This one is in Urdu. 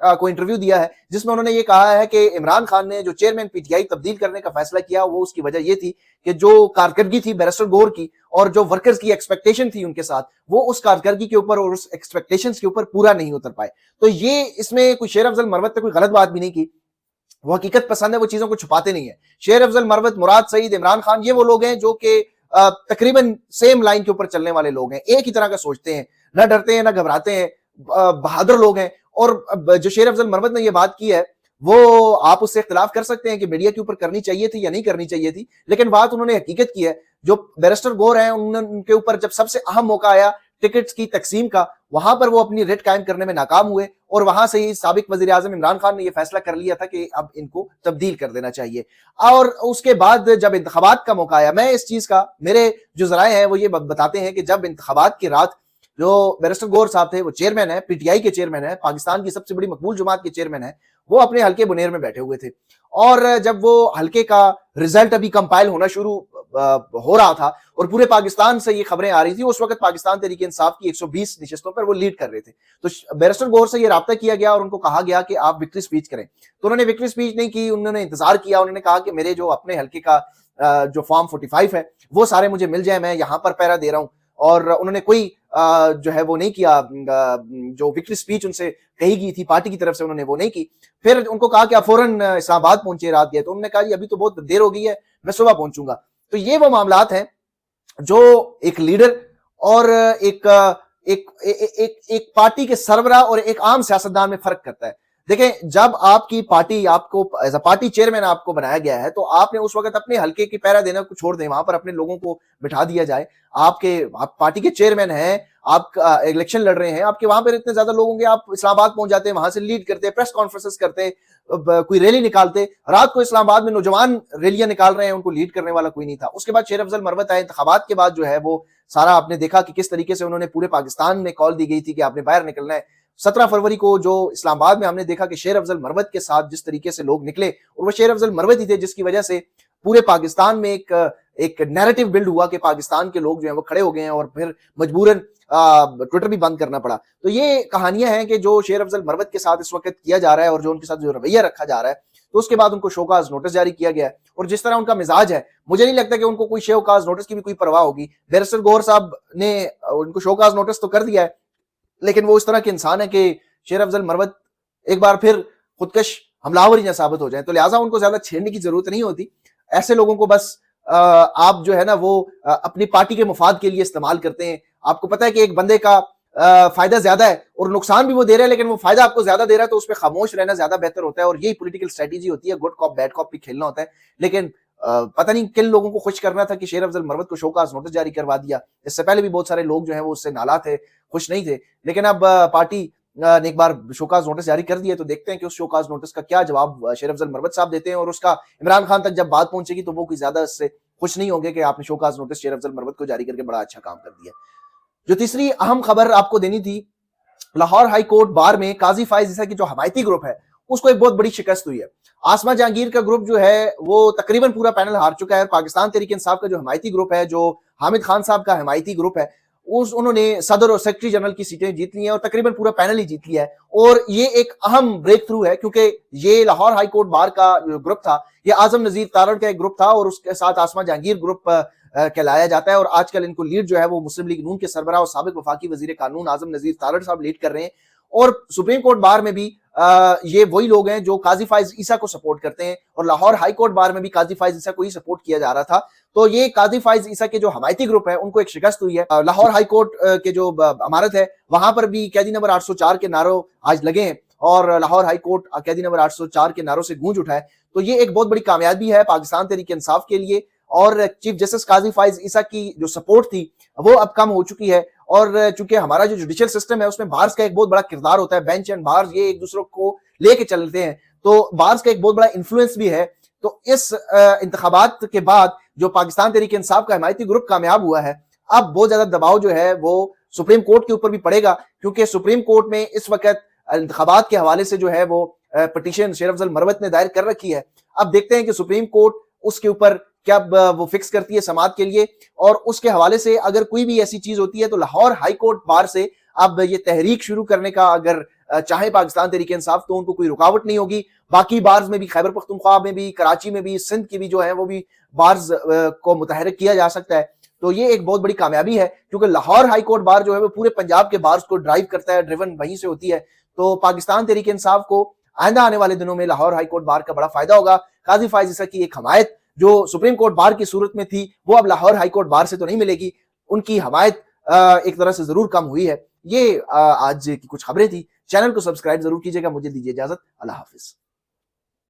کو انٹرویو دیا ہے جس میں انہوں نے یہ کہا ہے کہ عمران خان نے جو چیئرمین پی ٹی آئی تبدیل کرنے کا فیصلہ کیا وہ اس کی وجہ یہ تھی کہ جو کارکردگی تھی بیرسٹر گور کی اور جو ورکرز کی ایکسپیکٹیشن تھی ان کے ساتھ وہ اس کارکردگی کے اوپر اور اس ایکسپیکٹیشنز کے اوپر پورا نہیں اتر پائے. تو یہ اس میں کوئی شیر افضل مروت نے کوئی غلط بات بھی نہیں کی, وہ حقیقت پسند ہے, وہ چیزوں کو چھپاتے نہیں ہیں. شیر افضل مروت, مراد سعید, عمران خان یہ وہ لوگ ہیں جو کہ تقریباً سیم لائن کے اوپر چلنے والے لوگ ہیں, ایک ہی طرح کا سوچتے ہیں, نہ ڈرتے ہیں نہ گھبراتے ہیں, بہادر لوگ ہیں. اور جو شیر افضل مروت نے یہ بات کی ہے وہ آپ اس سے اختلاف کر سکتے ہیں کہ میڈیا کے اوپر کرنی چاہیے تھی یا نہیں کرنی چاہیے تھی, لیکن بات انہوں نے حقیقت کی ہے. جو بیرسٹر گور ہیں ان کے اوپر جب سب سے اہم موقع آیا ٹکٹس کی تقسیم کا, وہاں پر وہ اپنی ریٹ قائم کرنے میں ناکام ہوئے اور وہاں سے ہی سابق وزیر اعظم عمران خان نے یہ فیصلہ کر لیا تھا کہ اب ان کو تبدیل کر دینا چاہیے. اور اس کے بعد جب انتخابات کا موقع آیا, میں اس چیز کا, میرے جو ذرائع ہیں وہ یہ بتاتے ہیں کہ جب انتخابات کی رات جو بیرسٹر گور صاحب تھے, وہ چیئرمین ہے, پی ٹی آئی کے چیئرمین ہے, پاکستان کی سب سے بڑی مقبول جماعت کے چیئرمین ہے, وہ اپنے حلقے بنیر میں بیٹھے ہوئے تھے. اور جب وہ حلقے کا رزلٹ ابھی کمپائل ہونا شروع ہو رہا تھا اور پورے پاکستان سے یہ خبریں آ رہی تھی, اس وقت پاکستان تحریک انصاف کی 120 نشستوں پر وہ لیڈ کر رہے تھے. تو بیرسٹر گور سے یہ رابطہ کیا گیا اور ان کو کہا گیا کہ آپ وکٹری سپیچ کریں. تو انہوں نے وکٹری سپیچ نہیں کی, انہوں نے انتظار کیا. انہوں نے کہا کہ میرے جو اپنے حلقے کا جو فارم 45 ہے وہ سارے مجھے مل جائیں, میں یہاں پر پہرا دے رہا ہوں. اور انہوں نے کوئی جو ہے وہ نہیں کیا, جو وکٹری سپیچ ان سے کہی گئی تھی پارٹی کی طرف سے انہوں نے وہ نہیں کی. پھر ان کو کہا کہ آپ فوراً اسلام آباد پہنچے رات گئے, تو انہوں نے کہا جی ابھی تو بہت دیر ہو گئی ہے, میں صبح پہنچوں گا. تو یہ وہ معاملات ہیں جو ایک لیڈر اور ایک پارٹی کے سربراہ اور ایک عام سیاستدان میں فرق کرتا ہے. دیکھیں, جب آپ کی پارٹی آپ کو ایز اے پارٹی چیئرمین آپ کو بنایا گیا ہے تو آپ نے اس وقت اپنے حلقے کی پہرا دینا کو چھوڑ دیں, وہاں پر اپنے لوگوں کو بٹھا دیا جائے. آپ پارٹی کے چیئرمین ہیں, آپ الیکشن لڑ رہے ہیں, آپ کے وہاں پر اتنے زیادہ لوگ ہوں گے, آپ اسلام آباد پہنچ جاتے ہیں, وہاں سے لیڈ کرتے, پریس کانفرنسز کرتے, کوئی ریلی نکالتے. رات کو اسلام آباد میں نوجوان ریلیاں نکال رہے ہیں, ان کو لیڈ کرنے والا کوئی نہیں تھا. اس کے بعد شیر افضل مروت آئے, انتخابات کے بعد جو ہے وہ سارا آپ نے دیکھا کہ کس طریقے سے انہوں نے پورے پاکستان میں کال دی گئی تھی کہ آپ نے باہر نکلنا ہے. 17 فروری کو جو اسلام آباد میں ہم نے دیکھا کہ شیر افضل مروت کے ساتھ جس طریقے سے لوگ نکلے, اور وہ شیر افضل مروت ہی تھے جس کی وجہ سے پورے پاکستان میں ایک نیریٹو بلڈ ہوا کہ پاکستان کے لوگ جو ہیں وہ کھڑے ہو گئے ہیں, اور پھر مجبوراً ٹویٹر بھی بند کرنا پڑا. تو یہ کہانیاں ہیں کہ جو شیر افضل مروت کے ساتھ اس وقت کیا جا رہا ہے اور جو ان کے ساتھ جو رویہ رکھا جا رہا ہے. تو اس کے بعد ان کو شوکاز نوٹس جاری کیا گیا ہے, اور جس طرح ان کا مزاج ہے مجھے نہیں لگتا کہ ان کو کوئی شوکاز نوٹس کی بھی کوئی پرواہ ہوگی. بیرسٹر گور صاحب نے ان کو شوکاز نوٹس تو کر دیا ہے, لیکن وہ اس طرح کے انسان ہے کہ شیر افضل مروت ایک بار پھر خودکش حملہ ہی نہ ثابت ہو جائیں, تو لہٰذا ان کو زیادہ چھیڑنے کی ضرورت نہیں ہوتی. ایسے لوگوں کو بس آپ جو ہے نا وہ اپنی پارٹی کے مفاد کے لیے استعمال کرتے ہیں. آپ کو پتہ ہے کہ ایک بندے کا فائدہ زیادہ ہے اور نقصان بھی وہ دے رہا ہے, لیکن وہ فائدہ آپ کو زیادہ دے رہا ہے تو اس پہ خاموش رہنا زیادہ بہتر ہوتا ہے. اور یہی پولیٹیکل اسٹریٹجی ہوتی ہے, گڈ کاپ بیڈ کاپ بھی کھیلنا ہوتا ہے. لیکن پتہ نہیں کن لوگوں کو خوش کرنا تھا کہ شیر افضل مروت کو شوکاز نوٹس جاری کروا دیا. اس سے پہلے بھی بہت سارے لوگ جو ہیں وہ اس سے نالا تھے, خوش نہیں تھے, لیکن اب پارٹی نے ایک بار شوکاز نوٹس جاری کر دیا, تو دیکھتے ہیں کہ اس شوکاز نوٹس کا کیا جواب شیر افضل مروت صاحب دیتے ہیں, اور اس کا عمران خان تک جب بات پہنچے گی تو وہ کوئی زیادہ اس سے خوش نہیں ہوں گے کہ آپ نے شوکاز نوٹس شیر افضل مروت کو جاری کر کے بڑا اچھا کام کر دیا. جو تیسری اہم خبر آپ کو دینی تھی, لاہور ہائی کورٹ بار میں قاضی فائز عیسیٰ کی جو حمایتی گروپ ہے اس کو ایک بہت بڑی شکست ہوئی ہے. آسما جہانگیر کا گروپ جو ہے وہ تقریباً پورا پینل ہار چکا ہے. پاکستان تحریک انصاف کا جو حمایتی گروپ ہے, جو حامد خان صاحب کا حمایتی گروپ ہے, انہوں نے صدر اور سیکرٹری جنرل کی سیٹیں جیت لی ہیں اور تقریباً پورا پینل ہی جیت لیا ہے. اور یہ ایک اہم بریک تھرو ہے, کیونکہ یہ لاہور ہائی کورٹ بار کا جو گروپ تھا یہ اعظم نذیر تارڑ کا ایک گروپ تھا, اور اس کے ساتھ آسما جہانگیر گروپ کہلایا جاتا ہے. اور آج کل ان کو لیڈ جو ہے وہ مسلم لیگ نون کے سربراہ اور سابق وفاقی وزیر قانون اعظم نذیر تارڑ صاحب لیڈ کر رہے ہیں. اور سپریم کورٹ بار میں بھی یہ وہی لوگ ہیں جو قاضی فائز عیسیٰ کو سپورٹ کرتے ہیں, اور لاہور ہائی کورٹ بار میں بھی قاضی فائز عیسیٰ کو ہی سپورٹ کیا جا رہا تھا. تو یہ قاضی فائز عیسیٰ کے جو حمایتی گروپ ہے ان کو ایک شکست ہوئی ہے. لاہور ہائی کورٹ کے جو عمارت ہے وہاں پر بھی قیدی نمبر 804 کے نعروں آج لگے ہیں, اور لاہور ہائی کورٹ قیدی نمبر 804 کے نعروں سے گونج اٹھا ہے. تو یہ ایک بہت بڑی کامیابی ہے پاکستان تحریک انصاف کے لیے, اور چیف جسٹس قاضی فائز عیسیٰ کی جو سپورٹ تھی وہ اب کم ہو چکی ہے. اور چونکہ ہمارا جو جوڈیشل سسٹم ہے اس میں بارز کا ایک بہت بڑا کردار ہوتا ہے, بینچ اینڈ بارز یہ ایک دوسرے کو لے کے چلتے ہیں, تو بارز کا ایک بہت بڑا انفلوئنس بھی ہے. تو اس انتخابات کے بعد جو پاکستان تحریک انصاف کا حمایتی گروپ کامیاب ہوا ہے, اب بہت زیادہ دباؤ جو ہے وہ سپریم کورٹ کے اوپر بھی پڑے گا, کیونکہ سپریم کورٹ میں اس وقت انتخابات کے حوالے سے جو ہے وہ پٹیشن شیر افضل مروت نے دائر کر رکھی ہے. اب دیکھتے ہیں کہ سپریم کورٹ اس کے اوپر کیا وہ فکس کرتی ہے سماعت کے لیے, اور اس کے حوالے سے اگر کوئی بھی ایسی چیز ہوتی ہے تو لاہور ہائی کورٹ بار سے اب یہ تحریک شروع کرنے کا اگر چاہے پاکستان تحریک انصاف تو ان کو کوئی رکاوٹ نہیں ہوگی. باقی بارز میں بھی خیبر پختونخوا میں بھی کراچی میں بھی سندھ کی بھی جو ہے وہ بھی بارز کو متحرک کیا جا سکتا ہے. تو یہ ایک بہت بڑی کامیابی ہے کیونکہ لاہور ہائی کورٹ بار جو ہے وہ پورے پنجاب کے بارز کو ڈرائیو کرتا ہے, ڈریون وہیں سے ہوتی ہے. تو پاکستان تحریک انصاف کو آئندہ آنے والے دنوں میں لاہور ہائی کورٹ بار کا بڑا فائدہ ہوگا. قاضی فائز عیسیٰ کی ایک حمایت جو سپریم کورٹ بار کی صورت میں تھی وہ اب لاہور ہائی کورٹ بار سے تو نہیں ملے گی, ان کی حمایت ایک طرح سے ضرور کم ہوئی ہے. یہ آج کی کچھ خبریں تھی. چینل کو سبسکرائب ضرور کیجیے گا. مجھے دیجیے اجازت. اللہ حافظ.